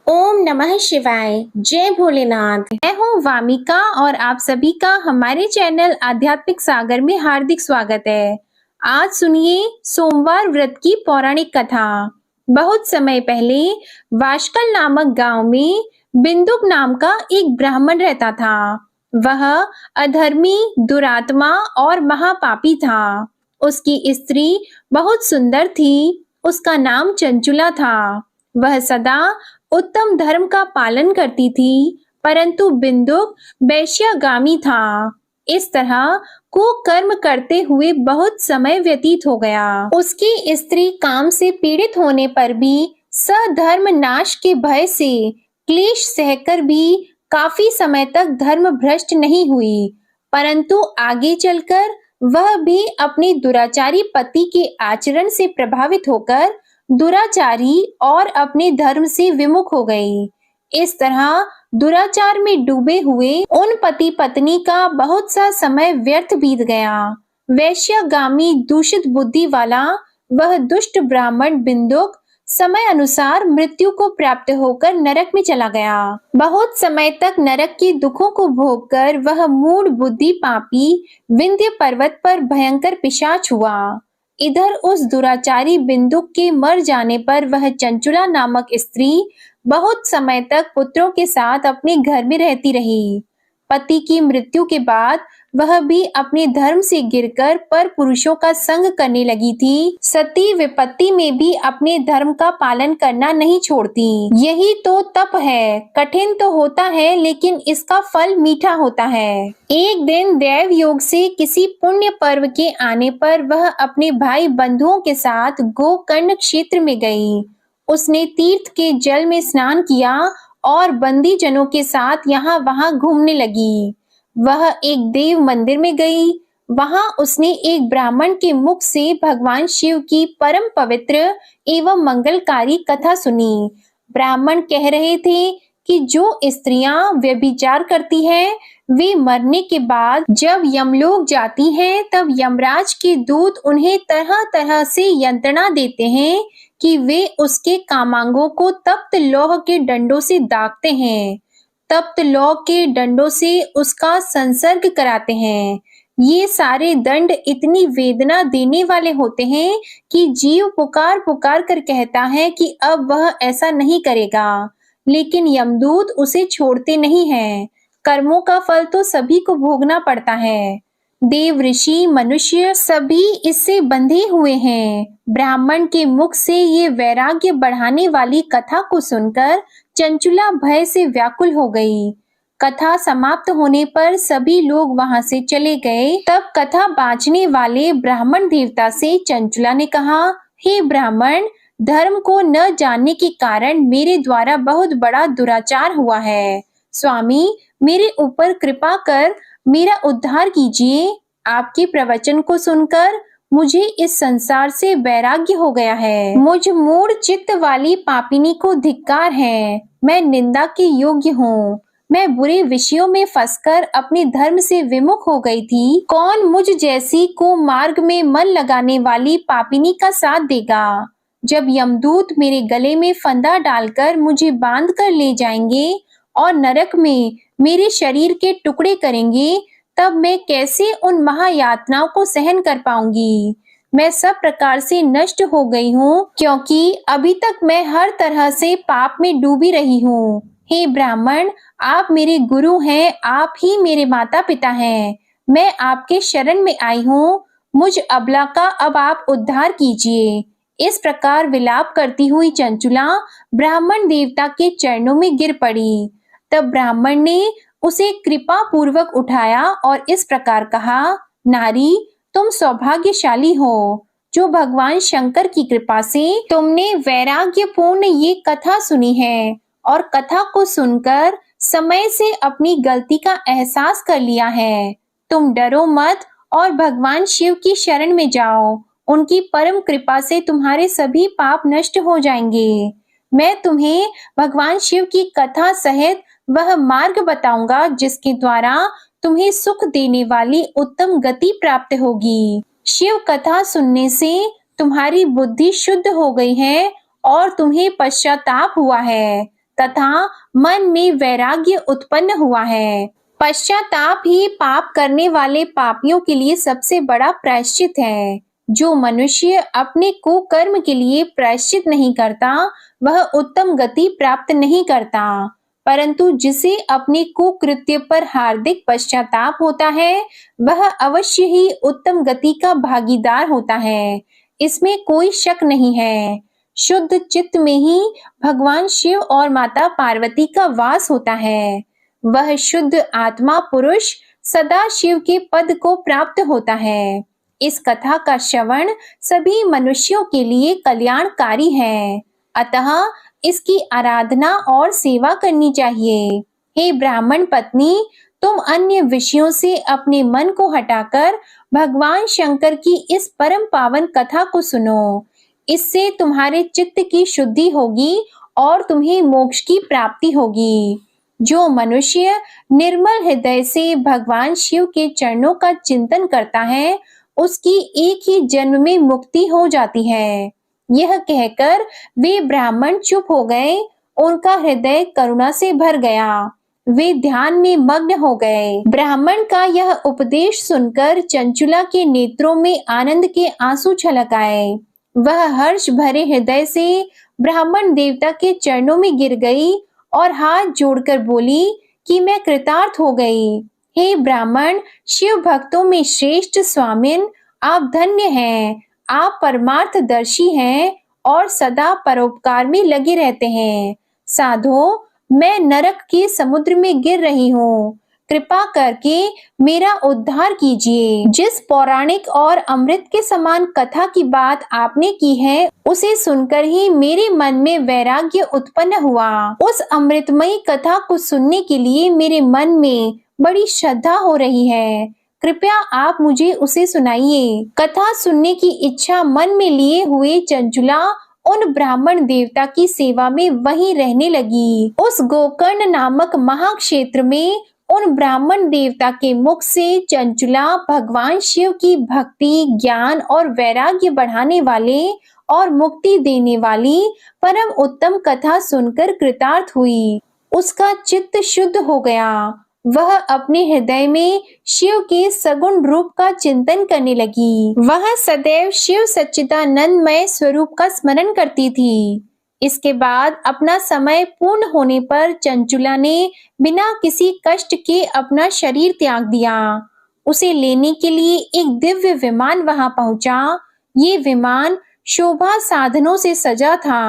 ओम नमः शिवाय। जय भोलेनाथ। मैं हूँ वामिका और आप सभी का हमारे चैनल आध्यात्मिक सागर में हार्दिक स्वागत है। आज सुनिए सोमवार व्रत की पौराणिक कथा। बहुत समय पहले वाशकल नामक गांव में बिंदुक नाम का एक ब्राह्मण रहता था। वह अधर्मी, दुरात्मा और महापापी था। उसकी स्त्री बहुत सुंदर थी। उसका नाम चंचुला था। वह सदा उत्तम धर्म का पालन करती थी, परंतु बिंदुक वैश्यागामी था। इस तरह कुकर्म करते हुए बहुत समय व्यतीत हो गया। उसकी स्त्री काम से पीड़ित होने पर भी सधर्म नाश के भय से क्लेश सहकर भी काफी समय तक धर्म भ्रष्ट नहीं हुई, परंतु आगे चलकर वह भी अपने दुराचारी पति के आचरण से प्रभावित होकर दुराचारी और अपने धर्म से विमुख हो गई। इस तरह दुराचार में डूबे हुए उन पति पत्नी का बहुत सा समय व्यर्थ बीत गया। वैश्यागामी दूषित बुद्धि वाला वह दुष्ट ब्राह्मण बिंदुक समय अनुसार मृत्यु को प्राप्त होकर नरक में चला गया। बहुत समय तक नरक के दुखों को भोगकर वह मूढ़ बुद्धि पापी विंध्य पर्वत पर भयंकर पिशाच हुआ। इधर उस दुराचारी बिंदुक के मर जाने पर वह चंचुला नामक स्त्री बहुत समय तक पुत्रों के साथ अपने घर में रहती रही। पति की मृत्यु के बाद वह भी अपने धर्म से गिरकर पर पुरुषों का संग करने लगी थी। सती विपत्ति में भी अपने धर्म का पालन करना नहीं छोड़ती। यही तो तप है। कठिन तो होता है, लेकिन इसका फल मीठा होता है। एक दिन दैव योग से किसी पुण्य पर्व के आने पर वह अपने भाई बंधुओं के साथ गोकर्ण क्षेत्र में गई। उसने तीर्थ के जल में स्नान किया और बंदी जनों के साथ यहाँ वहां घूमने लगी। वह एक देव मंदिर में गई। वहां उसने एक ब्राह्मण के मुख से भगवान शिव की परम पवित्र एवं मंगलकारी कथा सुनी। ब्राह्मण कह रहे थे कि जो स्त्रियां व्यभिचार करती हैं, वे मरने के बाद जब यमलोक जाती हैं, तब यमराज के दूत उन्हें तरह तरह से यंत्रणा देते हैं कि वे उसके कामांगों को तप्त लौह के डंडों से दागते हैं। तप्त लौह के डंडों से उसका संसर्ग कराते हैं। ये सारे दंड इतनी वेदना देने वाले होते हैं कि जीव पुकार पुकार कर कहता है कि अब वह ऐसा नहीं करेगा, लेकिन यमदूत उसे छोड़ते नहीं हैं। कर्मों का फल तो सभी को भोगना पड़ता है। देव, ऋषि, मनुष्य सभी इससे बंधे हुए हैं। ब्राह्मण के मुख से ये वैराग्य बढ़ाने वाली कथा को सुनकर चंचुला भय से व्याकुल हो गई। कथा समाप्त होने पर सभी लोग वहां से चले गए। तब कथा बांचने वाले ब्राह्मण देवता से चंचुला ने कहा, हे ब्राह्मण, धर्म को न जानने के कारण मेरे द्वारा बहुत बड़ा दुराचार हुआ है। स्वामी, मेरे ऊपर कृपा कर मेरा उद्धार कीजिए। आपके प्रवचन को सुनकर मुझे इस संसार से वैराग्य हो गया है। मुझ मूढ़ चित्त वाली पापिनी को धिक्कार है। मैं निंदा के योग्य हूँ। मैं बुरे विषयों में फंसकर अपने धर्म से विमुख हो गई थी। कौन मुझ जैसी को मार्ग में मन लगाने वाली पापिनी का साथ देगा? जब यमदूत मेरे गले में फंदा डालकर मुझे बांध कर ले जाएंगे और नरक में मेरे शरीर के टुकड़े करेंगे, तब मैं कैसे उन महायातनाओं को सहन कर पाऊंगी? मैं सब प्रकार से नष्ट हो गई हूँ, क्योंकि अभी तक मैं हर तरह से पाप में डूबी रही हूँ। हे ब्राह्मण, आप मेरे गुरु हैं, आप ही मेरे माता पिता हैं। मैं आपके शरण में आई हूँ। मुझ अबला का अब आप उद्धार कीजिए। इस प्रकार विलाप करती हुई चंचुला ब्राह्मण देवता के चरणों में गिर पड़ी। तब ब्राह्मण ने उसे कृपा पूर्वक उठाया और इस प्रकार कहा, नारी, तुम सौभाग्यशाली हो, जो भगवान शंकर की कृपा से तुमने वैराग्यपूर्ण ये कथा सुनी है और कथा को सुनकर समय से अपनी गलती का एहसास कर लिया है। तुम डरो मत और भगवान शिव की शरण में जाओ। उनकी परम कृपा से तुम्हारे सभी पाप नष्ट हो जाएंगे। मैं तुम्हें भगवान शिव की कथा सहित वह मार्ग बताऊंगा जिसके द्वारा तुम्हें सुख देने वाली उत्तम गति प्राप्त होगी। शिव कथा सुनने से तुम्हारी बुद्धि शुद्ध हो गई है और तुम्हें पश्चाताप हुआ है। तथा मन में वैराग्य उत्पन्न हुआ है। पश्चाताप ही पाप करने वाले पापियों के लिए सबसे बड़ा प्रायश्चित है। जो मनुष्य अपने कुकर्म के लिए प्रायश्चित नहीं करता, वह उत्तम गति प्राप्त नहीं करता, परंतु जिसे अपने कुकृत्य पर हार्दिक पश्चाताप होता है, वह अवश्य ही उत्तम गति का भागीदार होता है। इसमें कोई शक नहीं है। शुद्ध चित्त में ही भगवान शिव और माता पार्वती का वास होता है। वह शुद्ध आत्मा पुरुष सदा शिव के पद को प्राप्त होता है। इस कथा का श्रवण सभी मनुष्यों के लिए कल्याणकारी है, अतः इसकी आराधना और सेवा करनी चाहिए। हे ब्राह्मण पत्नी, तुम अन्य विषयों से अपने मन को हटाकर भगवान शंकर की इस परम पावन कथा को सुनो। इससे तुम्हारे चित्त की शुद्धि होगी और तुम्हें मोक्ष की प्राप्ति होगी। जो मनुष्य निर्मल हृदय से भगवान शिव के चरणों का चिंतन करता है, उसकी एक ही जन्म में मुक्ति हो जाती है। यह कहकर वे ब्राह्मण चुप हो गए। उनका हृदय करुणा से भर गया। वे ध्यान में मग्न हो गए। ब्राह्मण का यह उपदेश सुनकर चंचुला के नेत्रों में आनंद के आंसू छलक आए। वह हर्ष भरे हृदय से ब्राह्मण देवता के चरणों में गिर गई और हाथ जोड़कर बोली कि मैं कृतार्थ हो गई। हे ब्राह्मण, शिव भक्तों में श्रेष्ठ स्वामिन, आप धन्य हैं। आप परमार्थदर्शी हैं और सदा परोपकार में लगे रहते हैं। साधो, मैं नरक के समुद्र में गिर रही हूँ। कृपा करके मेरा उद्धार कीजिए। जिस पौराणिक और अमृत के समान कथा की बात आपने की है, उसे सुनकर ही मेरे मन में वैराग्य उत्पन्न हुआ। उस अमृतमयी कथा को सुनने के लिए मेरे मन में बड़ी श्रद्धा हो रही है। कृपया आप मुझे उसे सुनाइए। कथा सुनने की इच्छा मन में लिए हुए चंचुला उन ब्राह्मण देवता की सेवा में वहीं रहने लगी। उस गोकर्ण नामक महाक्षेत्र में उन ब्राह्मण देवता के मुख से चंचुला भगवान शिव की भक्ति, ज्ञान और वैराग्य बढ़ाने वाले और मुक्ति देने वाली परम उत्तम कथा सुनकर कृतार्थ हुई। उसका चित्त शुद्ध हो गया। वह अपने हृदय में शिव के सगुण रूप का चिंतन करने लगी। वह सदैव शिव सच्चिदानंदमय स्वरूप का स्मरण करती थी। इसके बाद अपना समय पूर्ण होने पर चंचुला ने बिना किसी कष्ट के अपना शरीर त्याग दिया। उसे लेने के लिए एक दिव्य विमान वहां पहुंचा। ये विमान शोभा साधनों से सजा था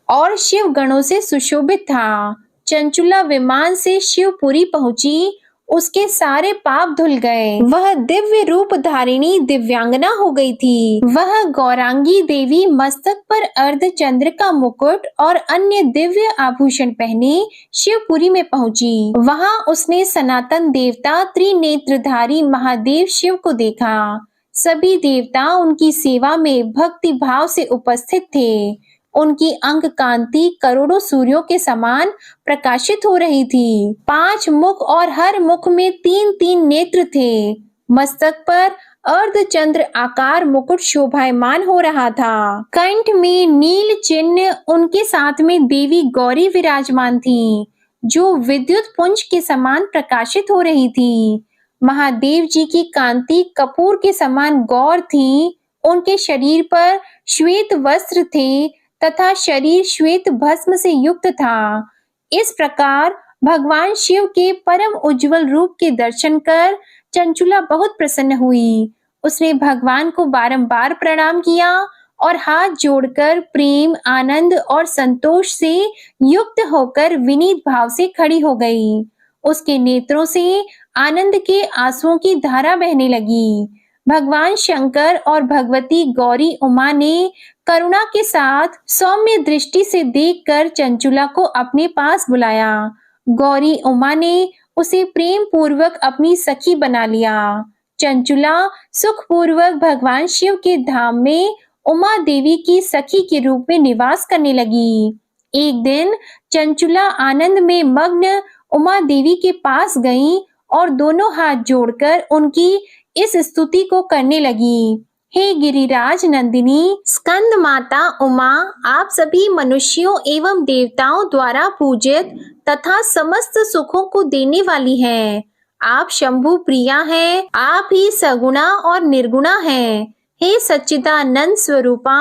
और शिव गणों से सुशोभित था। चंचुला विमान से शिवपुरी पहुंची। उसके सारे पाप धुल गए। वह दिव्य रूप धारिणी दिव्यांगना हो गई थी। वह गौरांगी देवी मस्तक पर अर्धचंद्र का मुकुट और अन्य दिव्य आभूषण पहने शिवपुरी में पहुंची। वहां उसने सनातन देवता त्रिनेत्रधारी महादेव शिव को देखा। सभी देवता उनकी सेवा में भक्ति भाव से उपस्थित थे। उनकी अंग कांति करोड़ों सूर्यों के समान प्रकाशित हो रही थी। 5 मुख और हर मुख में 3-3 नेत्र थे। मस्तक पर अर्धचंद्र आकार मुकुट शोभायमान हो रहा था। कंठ में नील चिन्ह, उनके साथ में देवी गौरी विराजमान थी, जो विद्युत पुंज के समान प्रकाशित हो रही थी। महादेव जी की कांति कपूर के समान गौर थी। उनके शरीर पर श्वेत वस्त्र थे तथा शरीर श्वेत भस्म से युक्त था। इस प्रकार भगवान शिव के परम उज्जवल रूप के दर्शन कर चंचुला बहुत प्रसन्न हुई। उसने भगवान को बारंबार प्रणाम किया और हाथ जोड़कर प्रेम, आनंद और संतोष से युक्त होकर विनीत भाव से खड़ी हो गई। उसके नेत्रों से आनंद के आंसुओं की धारा बहने लगी। भगवान शंकर और भगवती गौरी उमा ने करुणा के साथ सौम्य दृष्टि से देखकर चंचुला को अपने पास बुलाया। गौरी उमा ने उसे प्रेम पूर्वक अपनी सखी बना लिया। चंचुला सुख पूर्वक भगवान शिव के धाम में उमा देवी की सखी के रूप में निवास करने लगी। एक दिन चंचुला आनंद में मग्न उमा देवी के पास गई और दोनों हाथ जोड़कर उनकी इस स्तुति को करने लगी। हे गिरिराज नंदिनी, स्कंद माता उमा, आप सभी मनुष्यों एवं देवताओं द्वारा पूजित तथा समस्त सुखों को देने वाली हैं। आप शंभु प्रिया हैं, आप ही सगुणा और निर्गुणा हैं। हे सच्चिदानंद स्वरूपा,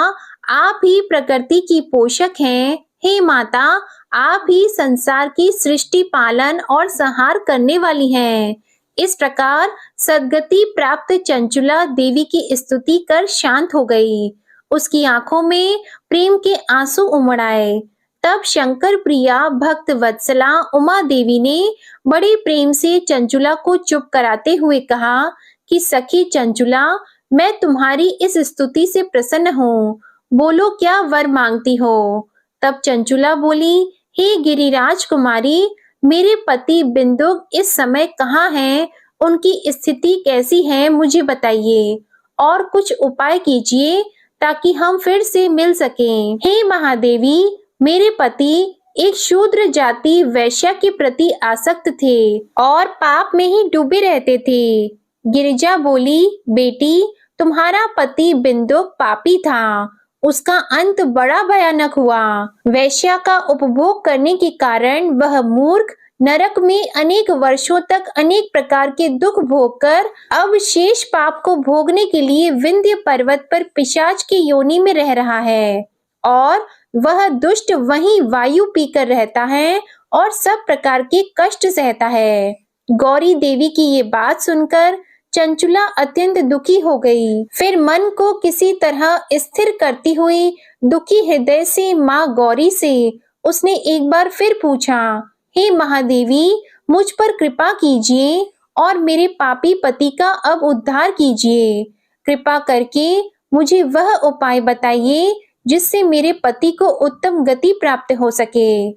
आप ही प्रकृति की पोषक हैं। हे माता, आप ही संसार की सृष्टि पालन और संहार करने वाली हैं। इस प्रकार सद्गति प्राप्त चंचुला देवी की स्तुति कर शांत हो गई। उसकी आंखों में प्रेम के आंसू उमड़ आए। तब शंकर प्रिया भक्त वत्सला उमा देवी ने बड़े प्रेम से चंचुला को चुप कराते हुए कहा कि सखी चंचुला, मैं तुम्हारी इस स्तुति से प्रसन्न हूँ। बोलो क्या वर मांगती हो। तब चंचुला बोली, हे गिरिराज कुमारी, मेरे पति बिंदुक इस समय कहाँ हैं? उनकी स्थिति कैसी है मुझे बताइए और कुछ उपाय कीजिए ताकि हम फिर से मिल सकें। हे महादेवी, मेरे पति एक शूद्र जाति वैश्या के प्रति आसक्त थे और पाप में ही डूबे रहते थे। गिरिजा बोली, बेटी, तुम्हारा पति बिंदुक पापी था। उसका अंत बड़ा भयानक हुआ। वैश्या का उपभोग करने के कारण वह मूर्ख नरक में अनेक वर्षों तक अनेक प्रकार के दुख भोगकर अब शेष पाप को भोगने के लिए विंध्य पर्वत पर पिशाच की योनि में रह रहा है और वह दुष्ट वहीं वायु पीकर रहता है और सब प्रकार के कष्ट सहता है। गौरी देवी की ये बात सुनकर चंचुला अत्यंत दुखी हो गई। फिर मन को किसी तरह स्थिर करती हुई दुखी हृदय से माँ गौरी से उसने एक बार फिर पूछा, हे महादेवी, मुझ पर कृपा कीजिए और मेरे पापी पति का अब उद्धार कीजिए। कृपा करके मुझे वह उपाय बताइए जिससे मेरे पति को उत्तम गति प्राप्त हो सके।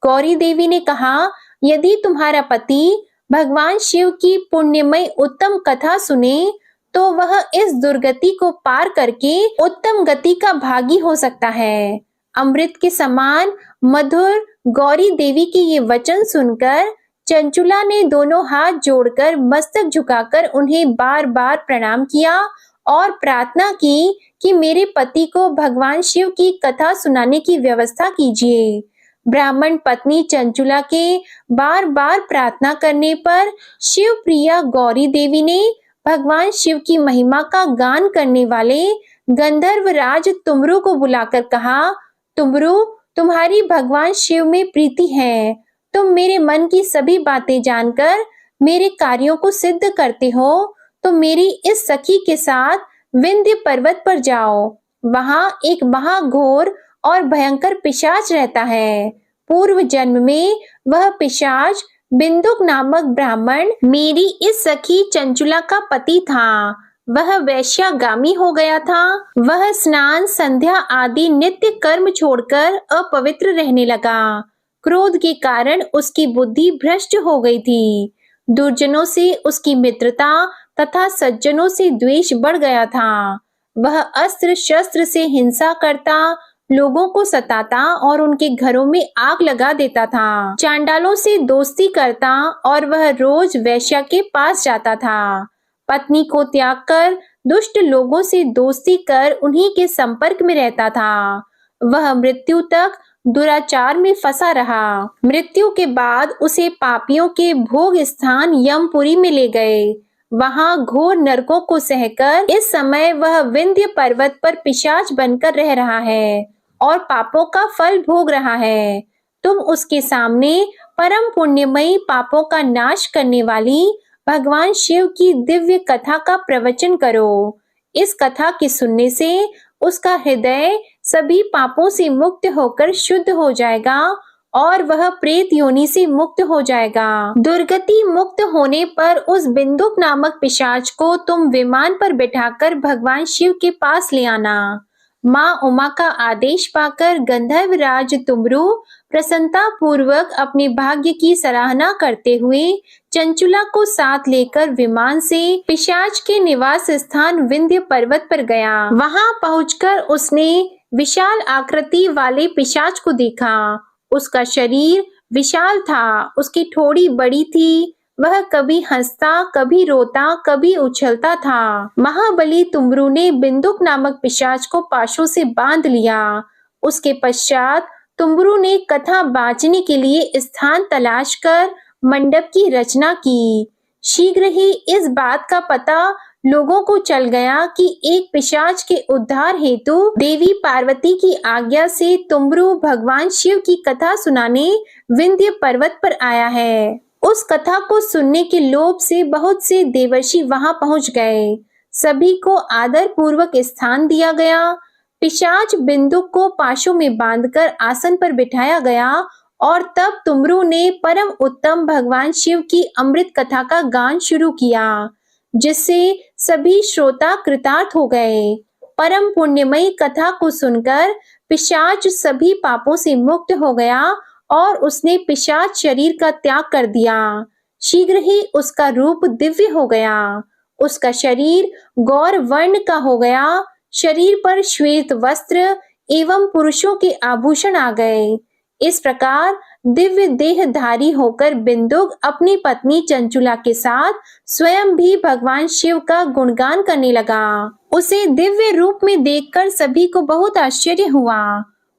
गौरी देवी ने कहा, यदि तुम्हारा पति भगवान शिव की पुण्यमय उत्तम कथा सुने तो वह इस दुर्गति को पार करके उत्तम गति का भागी हो सकता है। अमृत के समान मधुर गौरी देवी के ये वचन सुनकर चंचुला ने दोनों हाथ जोड़कर मस्तक झुकाकर उन्हें बार बार प्रणाम किया और प्रार्थना की कि मेरे पति को भगवान शिव की कथा सुनाने की व्यवस्था कीजिए। ब्राह्मण पत्नी चंचुला के बार बार प्रार्थना करने पर शिव प्रिया गौरी देवी ने भगवान शिव की महिमा का गान करने वाले गंधर्व राज तुमरु को बुलाकर कहा, तुमरु, तुम्हारी भगवान शिव में प्रीति है। तुम मेरे मन की सभी बातें जानकर मेरे कार्यों को सिद्ध करते हो, तो मेरी इस सखी के साथ विंध्य पर्वत पर जाओ। वहां एक महाघोर और भयंकर पिशाच रहता है। पूर्व जन्म में वह पिशाच बिंदुक नामक ब्राह्मण मेरी इस सखी चंचुला का पति था। वह वैश्यागामी हो गया था। वह स्नान संध्या आदि नित्य कर्म छोड़कर अपवित्र रहने लगा। क्रोध के कारण उसकी बुद्धि भ्रष्ट हो गई थी। दुर्जनों से उसकी मित्रता तथा सज्जनों से द्वेष बढ़ गया था। वह अस्त्र शस्त्र से हिंसा करता, लोगों को सताता और उनके घरों में आग लगा देता था। चांडालों से दोस्ती करता और वह रोज वैश्या के पास जाता था। पत्नी को त्याग कर दुष्ट लोगों से दोस्ती कर उन्हीं के संपर्क में रहता था। वह मृत्यु तक दुराचार में फंसा रहा। मृत्यु के बाद उसे पापियों के भोग स्थान यमपुरी में ले गए। वहां घोर नरकों को सहकर इस समय वह विंध्य पर्वत पर पिशाच बनकर रह रहा है और पापों का फल भोग रहा है। तुम उसके सामने परम पुण्यमयी पापों का नाश करने वाली भगवान शिव की दिव्य कथा का प्रवचन करो। इस कथा के सुनने से उसका हृदय सभी पापों से मुक्त होकर शुद्ध हो जाएगा और वह प्रेत योनि से मुक्त हो जाएगा। दुर्गति मुक्त होने पर उस बिंदुक नामक पिशाच को तुम विमान पर बिठाकर भगवान शिव के पास ले आना। माँ उमा का आदेश पाकर गंधर्व राज तुमरु प्रसन्नता पूर्वक अपने भाग्य की सराहना करते हुए चंचुला को साथ लेकर विमान से पिशाच के निवास स्थान विंध्य पर्वत पर गया। वहां पहुंचकर उसने विशाल आकृति वाले पिशाच को देखा। उसका शरीर विशाल था, उसकी ठोड़ी बड़ी थी, वह कभी हंसता, कभी रोता, कभी उछलता था। महाबली तुमरू ने बिंदुक नामक पिशाच को पाशों से बांध लिया। उसके पश्चात तुमरू ने कथा बांचने के लिए स्थान तलाश कर मंडप की रचना की। शीघ्र ही इस बात का पता लोगों को चल गया कि एक पिशाच के उद्धार हेतु देवी पार्वती की आज्ञा से तुमरू भगवान शिव की कथा सुनाने विंध्य पर्वत पर आया है। उस कथा को सुनने के लोभ से बहुत से देवर्षि वहां पहुंच गए। सभी को आदर पूर्वक स्थान दिया गया। पिशाच बिंदुक को पाशों में बांधकर आसन पर बिठाया गया और तब तुमरू ने परम उत्तम भगवान शिव की अमृत कथा का गान शुरू किया, जिससे सभी श्रोता कृतार्थ हो गए। परम पुण्यमयी कथा को सुनकर पिशाच सभी पापों से मुक्त हो गया और उसने पिशाच शरीर का त्याग कर दिया। शीघ्र ही उसका रूप दिव्य हो गया। उसका शरीर गौर वर्ण का हो गया। शरीर पर श्वेत वस्त्र एवं पुरुषों के आभूषण आ गए। इस प्रकार दिव्य देहधारी होकर बिंदुक अपनी पत्नी चंचुला के साथ स्वयं भी भगवान शिव का गुणगान करने लगा। उसे दिव्य रूप में देखकर सभी को बहुत आश्चर्य हुआ।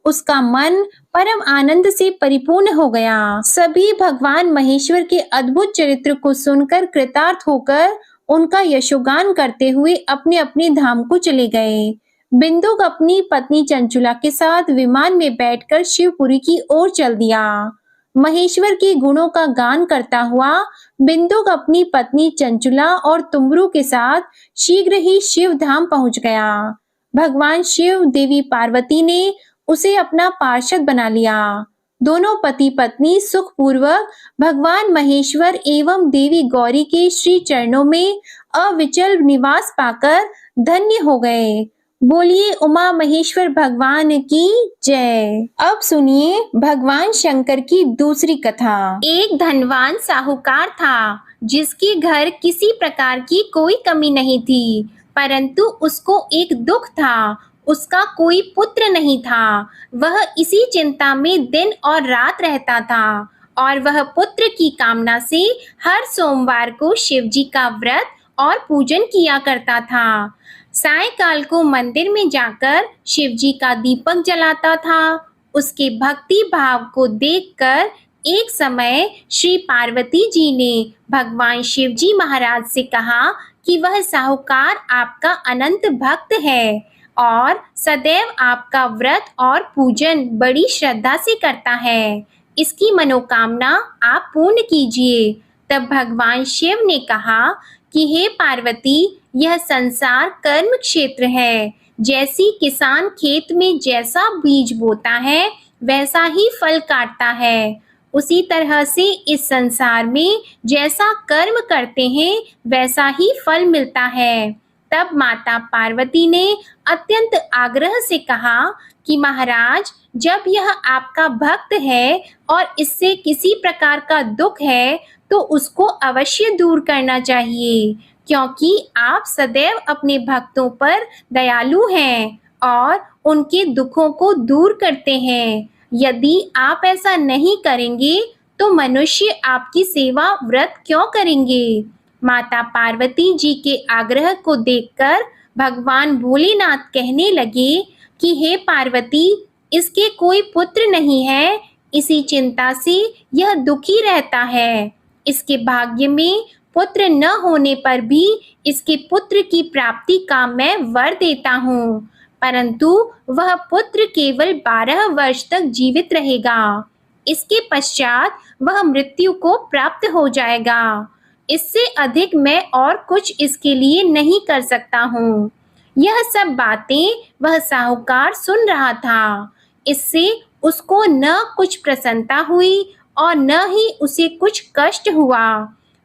उसका मन परम आनंद से परिपूर्ण हो गया। सभी भगवान महेश्वर के अद्भुत चरित्र को सुनकर कृतार्थ होकर उनका यशोगान करते हुए अपने अपने धाम को चले गए। बिंदुक अपनी पत्नी चंचुला के साथ विमान में बैठकर शिवपुरी की ओर चल दिया। महेश्वर के गुणों का गान करता हुआ बिंदुक अपनी पत्नी चंचुला और तुमरू के साथ शीघ्र ही शिव धाम पहुंच गया। भगवान शिव देवी पार्वती ने उसे अपना पार्षद बना लिया। दोनों पति पत्नी सुखपूर्वक भगवान महेश्वर एवं देवी गौरी के श्री चरणों में अविचल निवास पाकर धन्य हो गए। बोलिए उमा महेश्वर भगवान की जय। अब सुनिए भगवान शंकर की दूसरी कथा। एक धनवान साहूकार था, जिसके घर किसी प्रकार की कोई कमी नहीं थी, परंतु उसको एक दुख था। उसका कोई पुत्र नहीं था। वह इसी चिंता में दिन और रात रहता था और वह पुत्र की कामना से हर सोमवार को शिवजी का व्रत और पूजन किया करता था। सायंकाल को मंदिर में जाकर शिवजी का दीपक जलाता था। उसके भक्ति भाव को देखकर एक समय श्री पार्वती जी ने भगवान शिवजी महाराज से कहा कि वह साहूकार आपका अनंत भक्त है और सदैव आपका व्रत और पूजन बड़ी श्रद्धा से करता है। इसकी मनोकामना आप पूर्ण कीजिए। तब भगवान शिव ने कहा कि हे पार्वती, यह संसार कर्म क्षेत्र है। जैसी किसान खेत में जैसा बीज बोता है वैसा ही फल काटता है, उसी तरह से इस संसार में जैसा कर्म करते हैं वैसा ही फल मिलता है। तब माता पार्वती ने अत्यंत आग्रह से कहा कि महाराज, जब यह आपका भक्त है और इससे किसी प्रकार का दुख है तो उसको अवश्य दूर करना चाहिए, क्योंकि आप सदैव अपने भक्तों पर दयालु हैं और उनके दुखों को दूर करते हैं। यदि आप ऐसा नहीं करेंगे तो मनुष्य आपकी सेवा व्रत क्यों करेंगे? माता पार्वती जी के आग्रह को देखकर भगवान भोलेनाथ कहने लगे कि हे पार्वती, इसके कोई पुत्र नहीं है, इसी चिंता से यह दुखी रहता है। इसके भाग्य में पुत्र न होने पर भी इसके पुत्र की प्राप्ति का मैं वर देता हूँ, परंतु वह पुत्र केवल 12 वर्ष तक जीवित रहेगा। इसके पश्चात वह मृत्यु को प्राप्त हो जाएगा। इससे अधिक मैं और कुछ इसके लिए नहीं कर सकता हूँ। यह सब बातें वह साहूकार सुन रहा था। इससे उसको न कुछ प्रसन्नता हुई और न ही उसे कुछ कष्ट हुआ।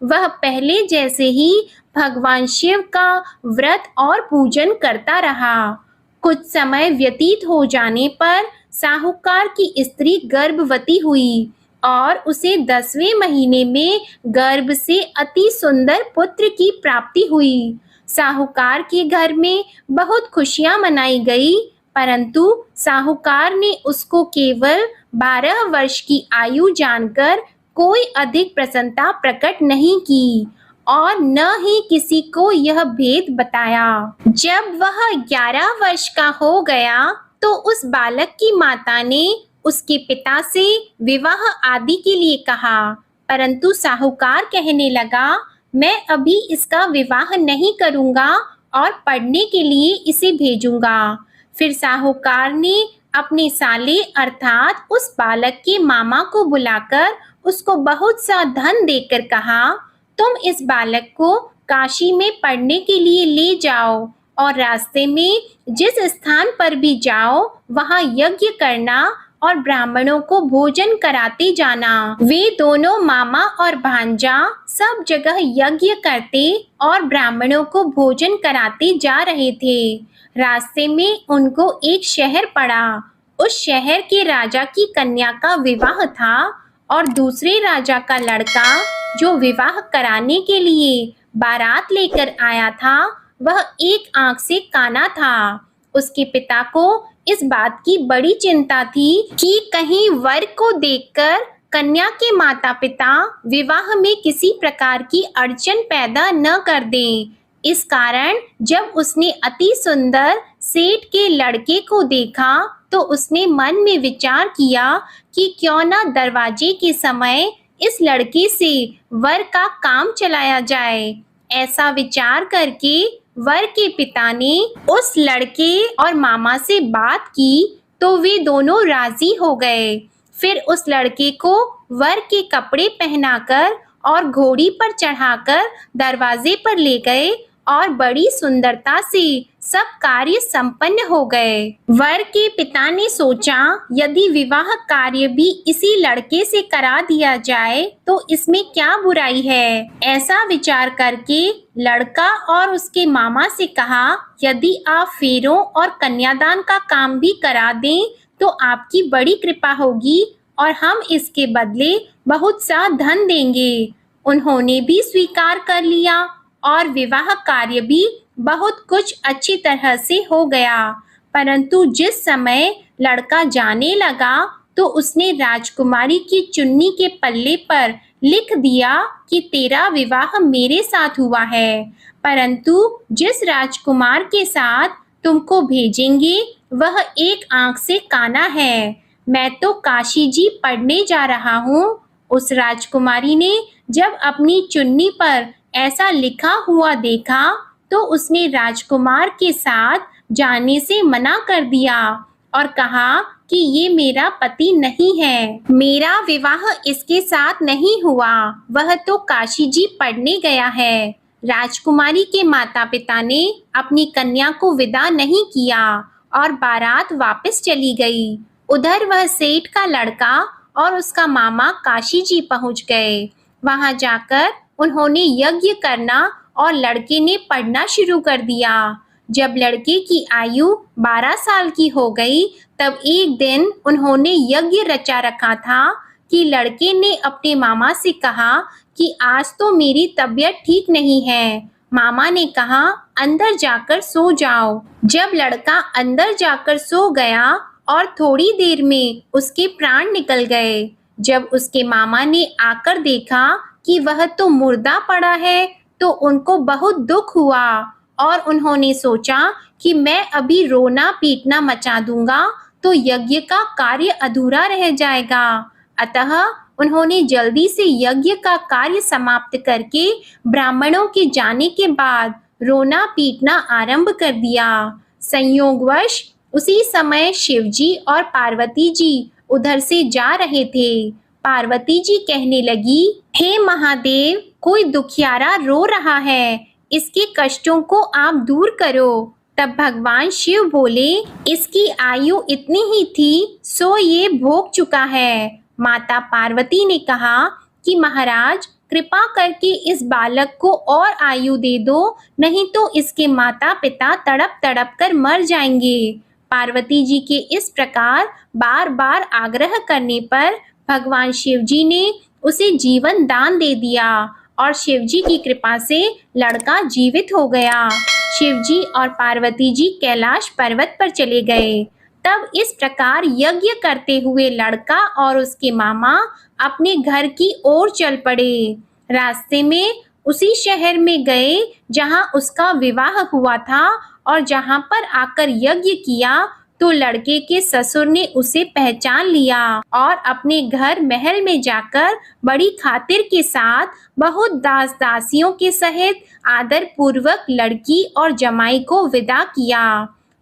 वह पहले जैसे ही भगवान शिव का व्रत और पूजन करता रहा। कुछ समय व्यतीत हो जाने पर साहूकार की स्त्री गर्भवती हुई और उसे 10वें महीने में गर्भ से अति सुंदर पुत्र की प्राप्ति हुई। साहूकार के घर में बहुत खुशियां मनाई गई, परंतु साहूकार ने उसको केवल 12 वर्ष की आयु जानकर कोई अधिक प्रसन्नता प्रकट नहीं की और न ही किसी को यह भेद बताया। जब वह 11 वर्ष का हो गया तो उस बालक की माता ने उसके पिता से विवाह आदि के लिए कहा, परंतु साहूकार कहने लगा, मैं अभी इसका विवाह नहीं करूंगा और पढ़ने के लिए इसे भेजूंगा। फिर साहूकार ने अपने साले अर्थात उस बालक के मामा को बुलाकर उसको बहुत सा धन देकर कहा, तुम इस बालक को काशी में पढ़ने के लिए ले जाओ और रास्ते में जिस स्थान पर भी जाओ वहां यज्ञ करना और ब्राह्मणों को भोजन कराते जाना। वे दोनों मामा और भांजा सब जगह यज्ञ करते और ब्राह्मणों को भोजन कराते जा रहे थे। रास्ते में उनको एक शहर पड़ा। उस शहर के राजा की कन्या का विवाह था और दूसरे राजा का लड़का जो विवाह कराने के लिए बारात लेकर आया था वह एक आंख से काना था। उसके पिता को इस बात की बड़ी चिंता थी कि कहीं वर को देखकर कन्या के माता पिता विवाह में किसी प्रकार की अड़चन पैदा न कर दें। इस कारण जब उसने अति सुंदर सेठ के लड़के को देखा तो उसने मन में विचार किया कि क्यों न दरवाजे के समय इस लड़के से वर का काम चलाया जाए। ऐसा विचार करके वर के पिता ने उस लड़के और मामा से बात की तो वे दोनों राजी हो गए। फिर उस लड़के को वर के कपड़े पहनाकर और घोड़ी पर चढ़ाकर दरवाजे पर ले गए और बड़ी सुंदरता से सब कार्य संपन्न हो गए। वर के पिता ने सोचा यदि विवाह कार्य भी इसी लड़के से करा दिया जाए तो इसमें क्या बुराई है। ऐसा विचार करके लड़का और उसके मामा से कहा, यदि आप फेरों और कन्यादान का काम भी करा दें तो आपकी बड़ी कृपा होगी और हम इसके बदले बहुत सा धन देंगे। उन्होंने भी स्वीकार कर लिया और विवाह कार्य भी बहुत कुछ अच्छी तरह से हो गया। परंतु जिस समय लड़का जाने लगा तो उसने राजकुमारी की चुन्नी के पल्ले पर लिख दिया कि तेरा विवाह मेरे साथ हुआ है, परंतु जिस राजकुमार के साथ तुमको भेजेंगे वह एक आंख से काना है। मैं तो काशी जी पढ़ने जा रहा हूँ। उस राजकुमारी ने जब अपनी चुन्नी पर ऐसा लिखा हुआ देखा तो उसने राजकुमार के साथ जाने से मना कर दिया और कहा कि ये मेरा पति नहीं है, मेरा विवाह इसके साथ नहीं हुआ, वह तो काशी जी पढ़ने गया है। राजकुमारी के माता पिता ने अपनी कन्या को विदा नहीं किया और बारात वापस चली गई। उधर वह सेठ का लड़का और उसका मामा काशी जी पहुंच गए। वहां जाकर उन्होंने यज्ञ करना और लड़के ने पढ़ना शुरू कर दिया। जब लड़के की आयु 12 साल की हो गई तब एक दिन उन्होंने यज्ञ रचा रखा था कि लड़के ने अपने मामा से कहा कि आज तो मेरी तबीयत ठीक नहीं है। मामा ने कहा अंदर जाकर सो जाओ। जब लड़का अंदर जाकर सो गया और थोड़ी देर में उसके प्राण निकल गए। जब उसके मामा ने आकर देखा कि वह तो मुर्दा पड़ा है तो उनको बहुत दुख हुआ और उन्होंने सोचा कि मैं अभी रोना पीटना मचा दूंगा तो यज्ञ का कार्य अधूरा रह जाएगा। अतः उन्होंने जल्दी से यज्ञ का कार्य समाप्त करके ब्राह्मणों के जाने के बाद रोना पीटना आरंभ कर दिया। संयोगवश उसी समय शिवजी और पार्वती जी उधर से जा रहे थे। पार्वती जी कहने लगी, हे महादेव, कोई दुखियारा रो रहा है, इसके कष्टों को आप दूर करो। तब भगवान शिव बोले, इसकी आयु इतनी ही थी सो ये भोग चुका है। माता पार्वती ने कहा कि महाराज कृपा करके इस बालक को और आयु दे दो, नहीं तो इसके माता पिता तड़प तड़प कर मर जाएंगे। पार्वती जी के इस प्रकार बार बार आग्रह करने पर भगवान शिव जी ने उसे जीवन दान दे दिया और शिव जी की कृपा से लड़का जीवित हो गया। शिव जी और पार्वती जी कैलाश पर्वत पर चले गए। तब इस प्रकार यज्ञ करते हुए लड़का और उसके मामा अपने घर की ओर चल पड़े। रास्ते में उसी शहर में गए जहां उसका विवाह हुआ था और जहां पर आकर यज्ञ किया तो लड़के के ससुर ने उसे पहचान लिया और अपने घर महल में जाकर बड़ी खातिर के साथ बहुत दास दासियों के सहित आदर पूर्वक लड़की और जमाई को विदा किया।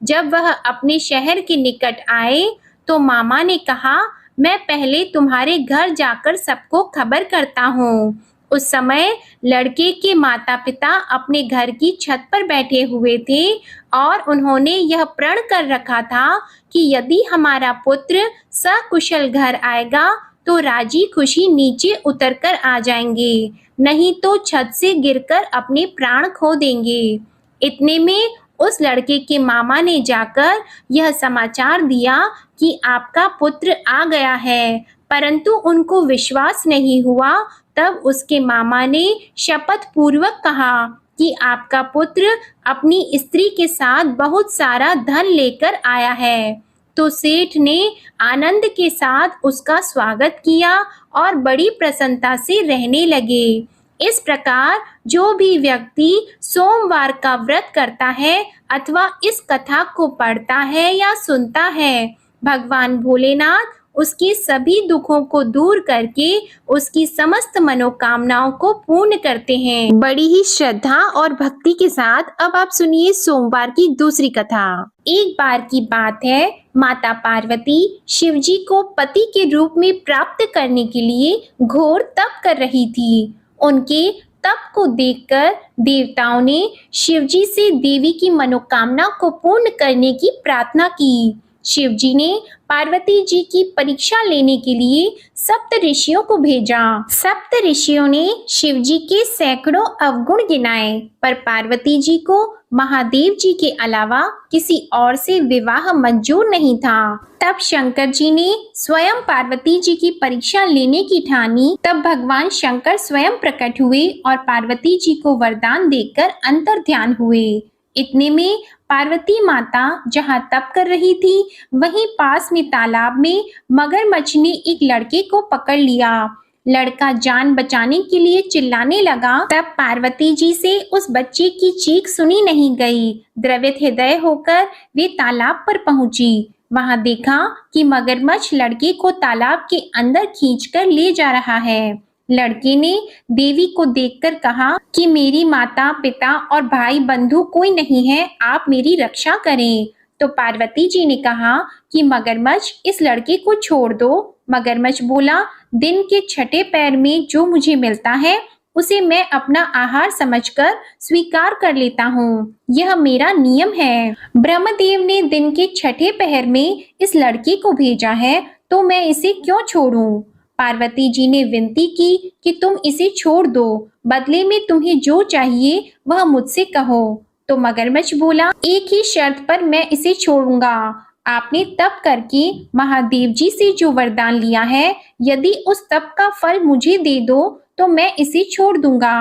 जब वह अपने शहर के निकट आए तो मामा ने कहा, मैं पहले तुम्हारे घर जाकर सबको खबर करता हूँ। उस समय लड़के के माता पिता अपने घर की छत पर बैठे हुए थे और उन्होंने यह प्रण कर रखा था कि यदि हमारा पुत्र सकुशल घर आएगा तो राजी खुशी नीचे उतरकर आ जाएंगे, नहीं तो छत से गिरकर अपने प्राण खो देंगे। इतने में उस लड़के के मामा ने जाकर यह समाचार दिया कि आपका पुत्र आ गया है, परंतु उनको विश्वास नहीं हुआ। तब उसके मामा ने शपथ पूर्वक कहा कि आपका पुत्र अपनी स्त्री के साथ बहुत सारा धन लेकर आया है। तो सेठ ने आनंद के साथ उसका स्वागत किया और बड़ी प्रसन्नता से रहने लगे। इस प्रकार जो भी व्यक्ति सोमवार का व्रत करता है अथवा इस कथा को पढ़ता है या सुनता है, भगवान भोलेनाथ उसके सभी दुखों को दूर करके उसकी समस्त मनोकामनाओं को पूर्ण करते हैं। बड़ी ही श्रद्धा और भक्ति के साथ अब आप सुनिए सोमवार की दूसरी कथा। एक बार की बात है, माता पार्वती शिवजी को पति के रूप में प्राप्त करने के लिए घोर तप कर रही थी। उनके तप को देखकर देवताओं ने शिवजी से देवी की मनोकामना को पूर्ण करने की प्रार्थना की। शिवजी ने पार्वती जी की परीक्षा लेने के लिए सप्त ऋषियों को भेजा। सप्त ऋषियों ने शिवजी के सैकड़ों अवगुण गिनाए, पर पार्वती जी को महादेव जी के अलावा किसी और से विवाह मंजूर नहीं था। तब शंकर जी ने स्वयं पार्वती जी की परीक्षा लेने की ठानी। तब भगवान शंकर स्वयं प्रकट हुए और पार्वती जी को वरदान देकर अंतर्ध्यान हुए। इतने में पार्वती माता जहाँ तप कर रही थी वहीं पास में तालाब में मगरमच्छ ने एक लड़के को पकड़ लिया। लड़का जान बचाने के लिए चिल्लाने लगा। तब पार्वती जी से उस बच्चे की चीख सुनी नहीं गई। द्रवित हृदय होकर वे तालाब पर पहुंची। वहां देखा कि मगरमच्छ लड़के को तालाब के अंदर खींचकर ले जा रहा है। लड़के ने देवी को देखकर कहा कि मेरी माता पिता और भाई बंधु कोई नहीं है, आप मेरी रक्षा करें। तो पार्वती जी ने कहा कि मगरमच्छ इस लड़के को छोड़ दो। मगरमच्छ बोला, दिन के छठे पैर में जो मुझे मिलता है उसे मैं अपना आहार समझकर स्वीकार कर लेता हूँ, यह मेरा नियम है। ब्रह्मदेव ने दिन के छठे पहर में इस लड़के को भेजा है तो मैं इसे क्यों छोड़ूं? पार्वती जी ने विनती की कि तुम इसे छोड़ दो, बदले में तुम्हें जो चाहिए वह मुझसे कहो। तो मगरमच्छ बोला, एक ही शर्त पर मैं इसे छोड़ूंगा। आपने तप करके महादेव जी से जो वरदान लिया है, यदि उस तप का फल मुझे दे दो तो मैं इसे छोड़ दूंगा।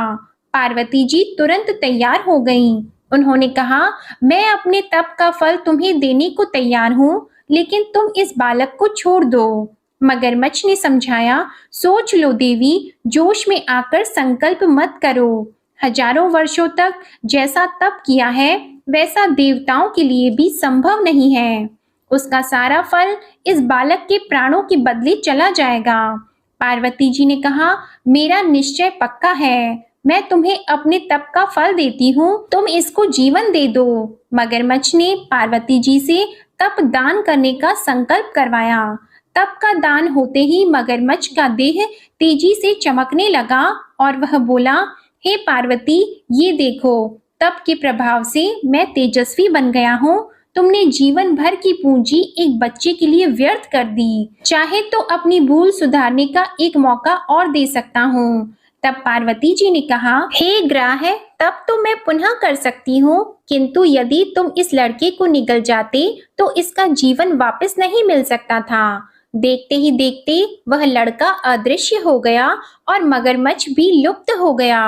पार्वती जी तुरंत तैयार हो गईं। उन्होंने कहा, मैं अपने तप का फल तुम्हें देने को तैयार हूँ, लेकिन तुम इस बालक को छोड़ दो। मगरमच्छ ने समझाया, सोच लो देवी, जोश में आकर संकल्प मत करो। हजारों वर्षों तक जैसा तप किया है वैसा देवताओं के लिए भी संभव नहीं है। उसका सारा फल इस बालक के प्राणों के बदले चला जाएगा। पार्वती जी ने कहा, मेरा निश्चय पक्का है, मैं तुम्हें अपने तप का फल देती हूँ, तुम इसको जीवन दे दो। मगरमच्छ ने पार्वती जी से तप दान करने का संकल्प करवाया। तप का दान होते ही मगरमच्छ का देह तेजी से चमकने लगा और वह बोला, हे पार्वती, ये देखो, तप के प्रभाव से मैं तेजस्वी बन गया हूँ। तुमने जीवन भर की पूंजी एक बच्चे के लिए व्यर्थ कर दी, चाहे तो अपनी भूल सुधारने का एक मौका और दे सकता हूँ। तब पार्वती जी ने कहा, हे ग्राह, तब तो मैं पुनः कर सकती हूँ, किंतु यदि तुम इस लड़के को निगल जाते तो इसका जीवन वापस नहीं मिल सकता था। देखते ही देखते वह लड़का अदृश्य हो गया और मगरमच्छ भी लुप्त हो गया।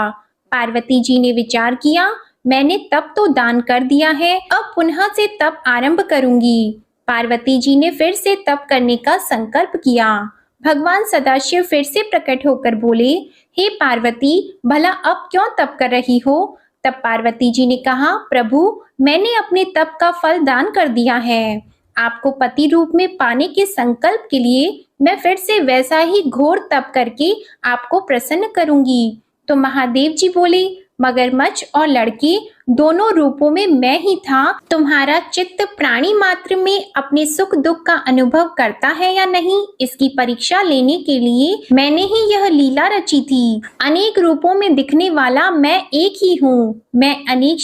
पार्वती जी ने विचार किया, मैंने तप तो दान कर दिया है, अब पुनः से तप आरंभ करूंगी। पार्वती जी ने फिर से तप करने का संकल्प किया। भगवान सदाशिव फिर से प्रकट होकर बोले, हे पार्वती, भला अब क्यों तप कर रही हो? तब पार्वती जी ने कहा, प्रभु, मैंने अपने तप का फल दान कर दिया है। आपको पति रूप में पाने के संकल्प के लिए मैं फिर से वैसा ही घोर तप करके आपको प्रसन्न करूंगी। तो महादेव जी बोले, मगरमच्छ और लड़के दोनों रूपों में मैं ही था। तुम्हारा चित्त प्राणी मात्र में अपने सुख दुख का अनुभव करता है या नहीं, इसकी परीक्षा लेने के लिए मैंने ही यह लीला रची थी। अनेक रूपों में दिखने वाला मैं एक ही हूँ। मैं अनेक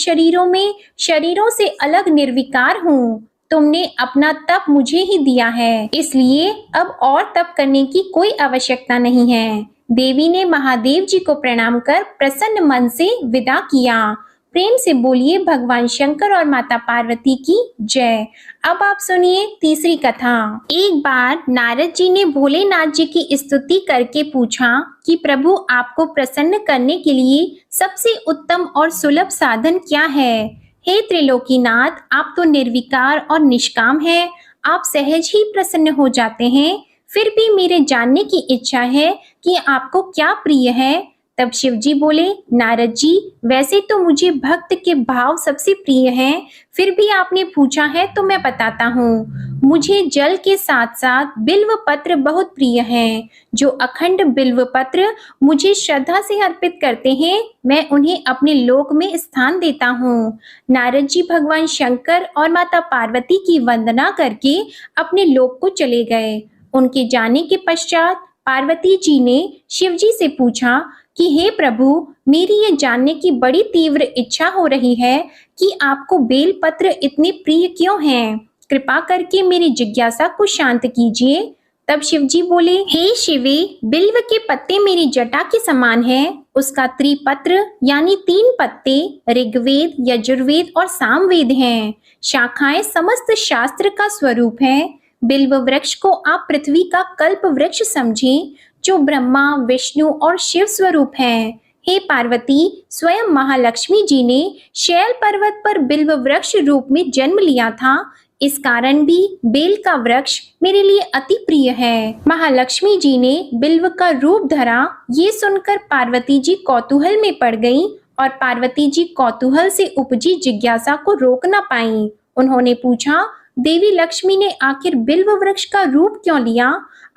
शरीरों से अलग निर्विकार हूँ। तुमने अपना तप मुझे ही दिया है, इसलिए अब और तप करने की कोई आवश्यकता नहीं है। देवी ने महादेव जी को प्रणाम कर प्रसन्न मन से विदा किया। प्रेम से बोलिए भगवान शंकर और माता पार्वती की जय। अब आप सुनिए तीसरी कथा। एक बार नारद जी ने भोलेनाथ जी की स्तुति करके पूछा कि प्रभु, आपको प्रसन्न करने के लिए सबसे उत्तम और सुलभ साधन क्या है? हे त्रिलोकीनाथ, आप तो निर्विकार और निष्काम हैं। आप सहज ही प्रसन्न हो जाते हैं। फिर भी मेरे जानने की इच्छा है कि आपको क्या प्रिय है। तब शिव जी बोले, नारद जी, वैसे तो मुझे भक्त के भाव सबसे प्रिय हैं, फिर भी आपने पूछा है तो मैं बताता हूँ। मुझे जल के साथ साथ बिल्व पत्र बहुत प्रिय हैं। जो अखंड बिल्व पत्र मुझे श्रद्धा से अर्पित करते हैं, मैं उन्हें अपने लोक में स्थान देता हूँ। नारद जी भगवान शंकर और माता पार्वती की वंदना करके अपने लोक को चले गए। उनके जाने के पश्चात पार्वती जी ने शिव जी से पूछा कि हे प्रभु, मेरी ये जानने की बड़ी तीव्र इच्छा हो रही है कि आपको बेलपत्र इतने प्रिय क्यों हैं? कृपा करके मेरी जिज्ञासा को शांत कीजिए। तब शिव जी बोले, हे शिवे, बिल्व के पत्ते मेरी जटा के समान हैं। उसका त्रिपत्र यानी 3 पत्ते ऋग्वेद, यजुर्वेद और सामवेद हैं। शाखाएं समस्त शास्त्र का स्वरूप है। बिल्व वृक्ष को आप पृथ्वी का कल्प वृक्ष समझें, जो ब्रह्मा, विष्णु और शिव स्वरूप है। हे पार्वती, स्वयं महालक्ष्मी जी ने शैल पर्वत पर बिल्व वृक्ष रूप में जन्म लिया था। इस कारण भी बेल का वृक्ष मेरे लिए अति प्रिय है। महालक्ष्मी जी ने बिल्व का रूप धरा। ये सुनकर पार्वती जी कौतूहल में पड़ गईं और पार्वती जी कौतूहल से उपजी जिज्ञासा को रोक न पाईं। उन्होंने पूछा, देवी लक्ष्मी ने आखिर बिल्व वृक्ष का रूप क्यों लिया?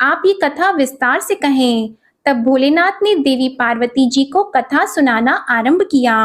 आप ये कथा विस्तार से कहें। तब भोलेनाथ ने देवी पार्वती जी को कथा सुनाना आरंभ किया।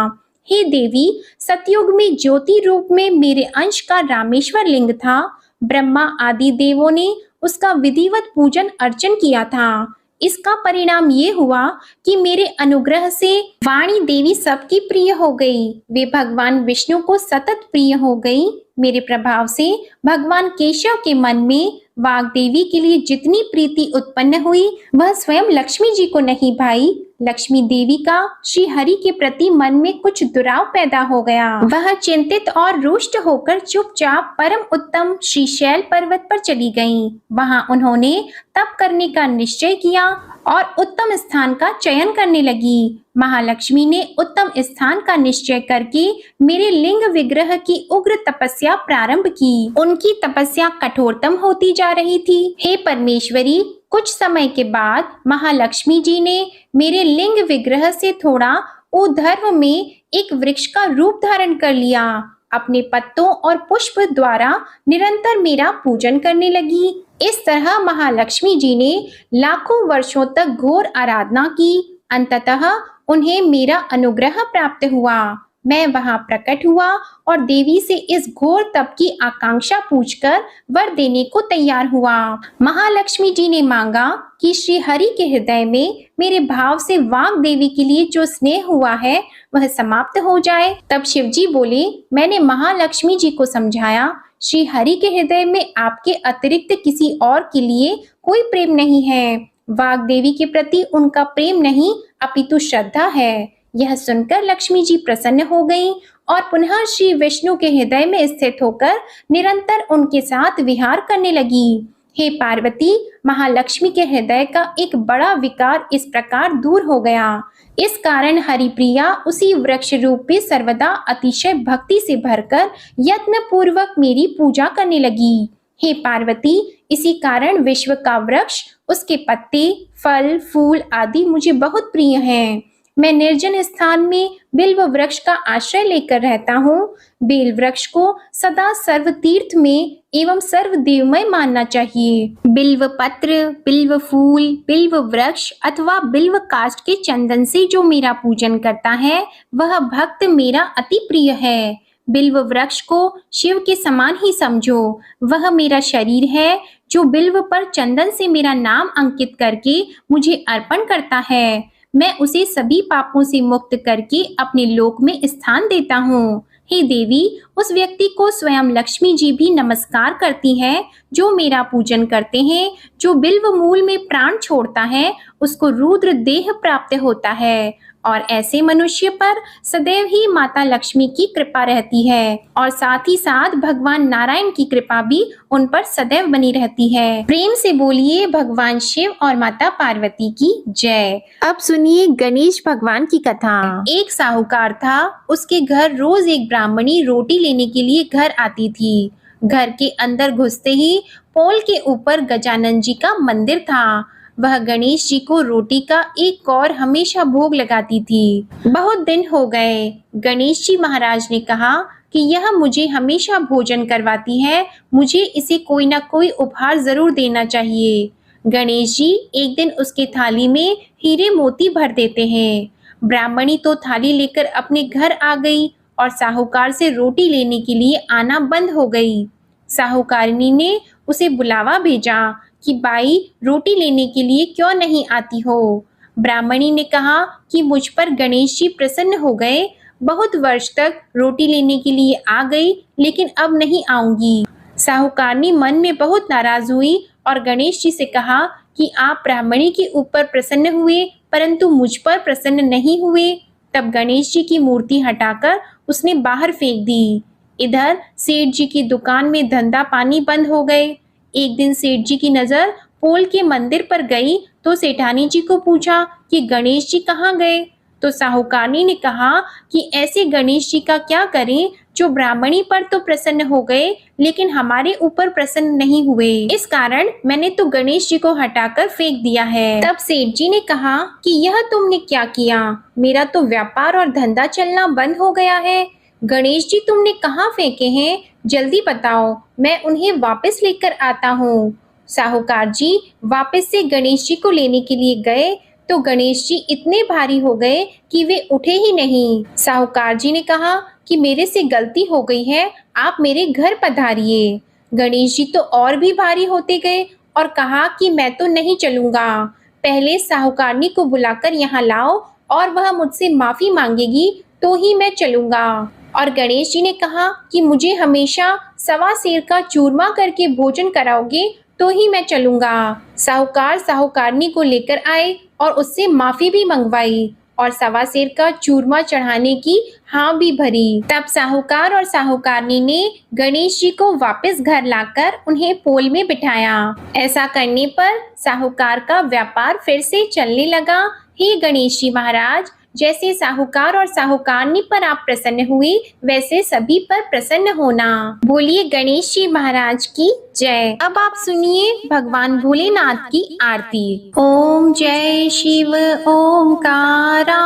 हे देवी, सतयुग में ज्योति रूप में मेरे अंश का रामेश्वर लिंग था। ब्रह्मा आदि देवों ने उसका विधिवत पूजन अर्चन किया था। इसका परिणाम ये हुआ कि मेरे अनुग्रह से वाणी देवी सबकी प्रिय हो गई। वे भगवान विष्णु को सतत प्रिय हो गई। मेरे प्रभाव से भगवान केशव के मन में वाग देवी के लिए जितनी प्रीति उत्पन्न हुई, वह स्वयं लक्ष्मी जी को नहीं भाई। लक्ष्मी देवी का श्री हरि के प्रति मन में कुछ दुराव पैदा हो गया। वह चिंतित और रुष्ट होकर चुपचाप परम उत्तम श्री शैल पर्वत पर चली गईं। वहां उन्होंने तप करने का निश्चय किया और उत्तम स्थान का चयन करने लगी। महालक्ष्मी ने उत्तम स्थान का निश्चय करके मेरे लिंग विग्रह की उग्र तपस्या प्रारंभ की। उनकी तपस्या कठोरतम होती जा रही थी। हे परमेश्वरी, कुछ समय के बाद महालक्ष्मी जी ने मेरे लिंग विग्रह से थोड़ा ऊर्ध्व में एक वृक्ष का रूप धारण कर लिया। अपने पत्तों और पुष्प द्वारा निरंतर मेरा पूजन करने लगी। इस तरह महालक्ष्मी जी ने लाखों वर्षों तक घोर आराधना की। अंततः उन्हें मेरा अनुग्रह प्राप्त हुआ। मैं वहां प्रकट हुआ और देवी से इस घोर तप की आकांक्षा पूछकर वर देने को तैयार हुआ। महालक्ष्मी जी ने मांगा कि श्री हरि के हृदय में मेरे भाव से वाग देवी के लिए जो स्नेह हुआ है वह समाप्त हो जाए। तब शिव जी बोले, मैंने महालक्ष्मी जी को समझाया, श्री हरि के हृदय में आपके अतिरिक्त किसी और के लिए कोई प्रेम नहीं है। वाग देवी के प्रति उनका प्रेम नहीं अपितु श्रद्धा है। यह सुनकर लक्ष्मी जी प्रसन्न हो गईं और पुनः श्री विष्णु के हृदय में स्थित होकर निरंतर उनके साथ विहार करने लगी। हे पार्वती, महालक्ष्मी के हृदय का एक बड़ा विकार इस प्रकार दूर हो गया। इस कारण हरिप्रिया उसी वृक्ष रूप में सर्वदा अतिशय भक्ति से भरकर यत्न पूर्वक मेरी पूजा करने लगी। हे पार्वती, इसी कारण विश्व का वृक्ष, उसके पत्ते, फल, फूल आदि मुझे बहुत प्रिय हैं। मैं निर्जन स्थान में बिल्व वृक्ष का आश्रय लेकर रहता हूँ। बेल वृक्ष को सदा सर्व तीर्थ में एवं सर्व देवमय मानना चाहिए। बिल्व पत्र, बिल्व फूल, बिल्व वृक्ष अथवा बिल्व काष्ठ के चंदन से जो मेरा पूजन करता है, वह भक्त मेरा अति प्रिय है। बिल्व वृक्ष को शिव के समान ही समझो। वह मेरा शरीर है जो बिल्व पर चंदन से मेरा नाम अंकित करके मुझे अर्पण करता है। मैं उसे सभी पापों से मुक्त करके अपने लोक में स्थान देता हूँ। हे देवी, उस व्यक्ति को स्वयं लक्ष्मी जी भी नमस्कार करती है जो मेरा पूजन करते हैं। जो बिल्व मूल में प्राण छोड़ता है, उसको रुद्र देह प्राप्त होता है और ऐसे मनुष्य पर सदैव ही माता लक्ष्मी की कृपा रहती है और साथ ही साथ भगवान नारायण की कृपा भी उन पर सदैव बनी रहती है। प्रेम से बोलिए भगवान शिव और माता पार्वती की जय। अब सुनिए गणेश भगवान की कथा। एक साहूकार था, उसके घर रोज एक ब्राह्मणी रोटी लेने के लिए घर आती थी। घर के अंदर घुसते ही पोल के ऊपर गजानन जी का मंदिर था। वह गणेश जी को रोटी का एक कौर हमेशा भोग लगाती थी। बहुत दिन हो गए। गणेश जी महाराज ने कहा कि यह मुझे हमेशा भोजन करवाती है, मुझे इसे कोई ना कोई उपहार जरूर देना चाहिए। गणेश जी एक दिन उसके थाली में हीरे मोती भर देते हैं। ब्राह्मणी तो थाली लेकर अपने घर आ गई और साहूकार से रोटी लेने के लिए आना बंद हो गई। साहूकारिनी ने उसे बुलावा भेजा कि बाई, रोटी लेने के लिए क्यों नहीं आती हो। ब्राह्मणी ने कहा कि मुझ पर गणेश जी प्रसन्न हो गए, बहुत वर्ष तक रोटी लेने के लिए आ गई, लेकिन अब नहीं आऊंगी। साहूकारनी मन में बहुत नाराज हुई और गणेश जी से कहा कि आप ब्राह्मणी के ऊपर प्रसन्न हुए परंतु मुझ पर प्रसन्न नहीं हुए। तब गणेश जी की मूर्ति हटाकर उसने बाहर फेंक दी। इधर सेठ जी की दुकान में धंधा पानी बंद हो गए। एक दिन सेठ जी की नजर पोल के मंदिर पर गई तो सेठानी जी को पूछा कि गणेश जी कहाँ गए। तो साहूकारनी ने कहा कि ऐसे गणेश जी का क्या करें जो ब्राह्मणी पर तो प्रसन्न हो गए लेकिन हमारे ऊपर प्रसन्न नहीं हुए। इस कारण मैंने तो गणेश जी को हटाकर फेंक दिया है। तब सेठ जी ने कहा कि यह तुमने क्या किया, मेरा तो व्यापार और धंधा चलना बंद हो गया है। गणेश जी तुमने कहाँ फेंके हैं, जल्दी बताओ, मैं उन्हें वापस लेकर आता हूँ। साहूकार जी वापस से गणेश जी को लेने के लिए गए तो गणेश जी इतने भारी हो गए कि वे उठे ही नहीं। साहूकार जी ने कहा कि मेरे से गलती हो गई है, आप मेरे घर पधारिए। गणेश जी तो और भी भारी होते गए और कहा कि मैं तो नहीं चलूंगा, पहले साहूकारनी को बुलाकर यहाँ लाओ और वह मुझसे माफी मांगेगी तो ही मैं चलूंगा। और गणेश जी ने कहा कि मुझे हमेशा सवा सेर का चूरमा करके भोजन कराओगे तो ही मैं चलूंगा। साहूकार साहूकारनी को लेकर आए और उससे माफी भी मंगवाई और सवा सेर का चूरमा चढ़ाने की हाँ भी भरी। तब साहूकार और साहूकारनी ने गणेश जी को वापस घर लाकर उन्हें पोल में बिठाया। ऐसा करने पर साहूकार का व्यापार फिर से चलने लगा। हे गणेश जी महाराज, जैसे साहूकार और साहूकारनी पर आप प्रसन्न हुए वैसे सभी पर प्रसन्न होना। बोलिए गणेश जी महाराज की जय। अब आप सुनिए भगवान भोलेनाथ की आरती। ओम जय शिव ओमकारा,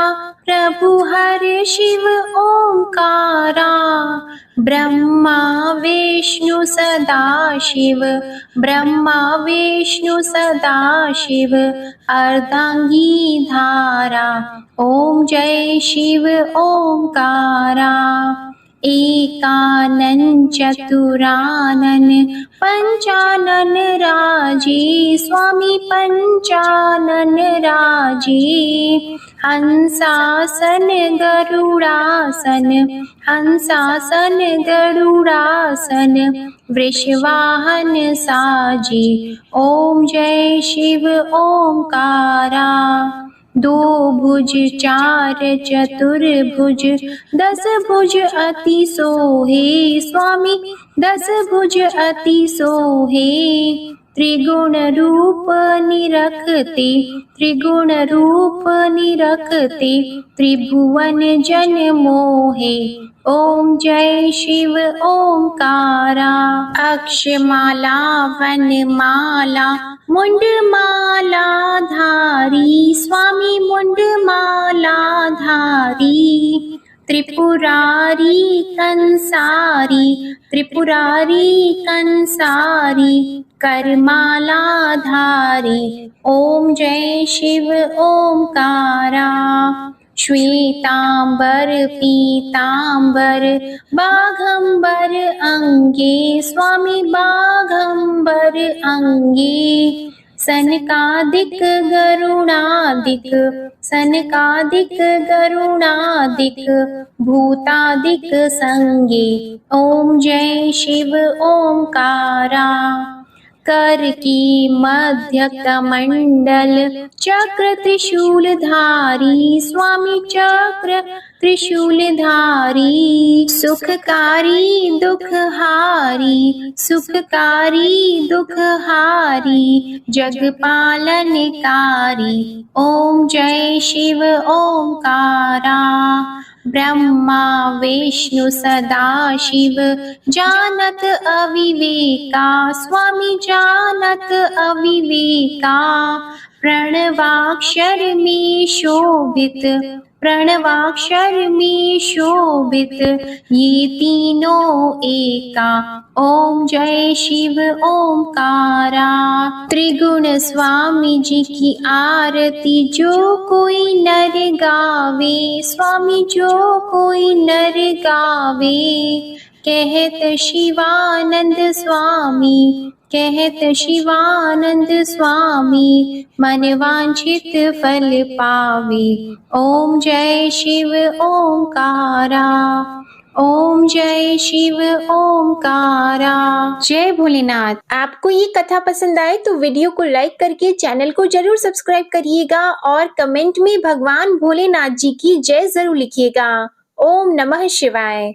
प्रभु हर शिव ओमकारा, ब्रह्मा विष्णु सदा शिव, ब्रह्मा विष्णु सदा शिव, अर्धांगी धारा। ओम जय शिव ओमकारा, एकानन चतुरानन, पंचानन राजे, स्वामी पंचानन राजे, हंसासन गरुड़ासन, हंसासन गरुड़ासन, वृषवाहन साजे। ओम जय शिव ओमकारा, दो भुज चार चतुर्भुज, 10 भुज अति सोहे, स्वामी 10 भुज अति सोहे, त्रिगुण रूप निरखते, त्रिगुण रूप निरखते, त्रिभुवन जन मोहे। ओम जय शिव ओंकारा। अक्षमाला वनमाला मुंडमाला धारी, स्वामी मुंडमाला धारी। त्रिपुरारी कंसारी, त्रिपुरारी कंसारी, करमाला धारी। ओम जय शिव ओंकारा। श्वेतांबर पीतांबर बाघंबर अंगे, स्वामी बाघंबर अंगे। सनकादिक गरुणादिक, सनकादिक गरुणादिक, भूतादिक संगे। ओम जय शिव ओंकारा। कर की मध्य कमंडल चक्र त्रिशूलधारी, स्वामी चक्र त्रिशूलधारी। सुखकारी दुखहारी, सुखकारी दुखहारी, जग पालनकारी। ओम जय शिव ओंकारा। ब्रह्मा विष्णु सदाशिव जानत अविवेका, स्वामी जानत अविवेका। प्रणवाक्षर में शोभित, प्रणवाक्षर में शोभित, ये तीनों एका। ओम जय शिव ओंकारा। त्रिगुण स्वामी जी की आरती जो कोई नर गावे, स्वामी जो कोई नर गावे। कहत शिवानंद स्वामी, कहत शिवानंद स्वामी, मन वांछित फल पावे। ओम जय शिव ओंकारा। ओम जय शिव ओंकारा। जय भोलेनाथ। आपको ये कथा पसंद आए तो वीडियो को लाइक करके चैनल को जरूर सब्सक्राइब करिएगा और कमेंट में भगवान भोलेनाथ जी की जय जरूर लिखिएगा। ओम नमः शिवाय।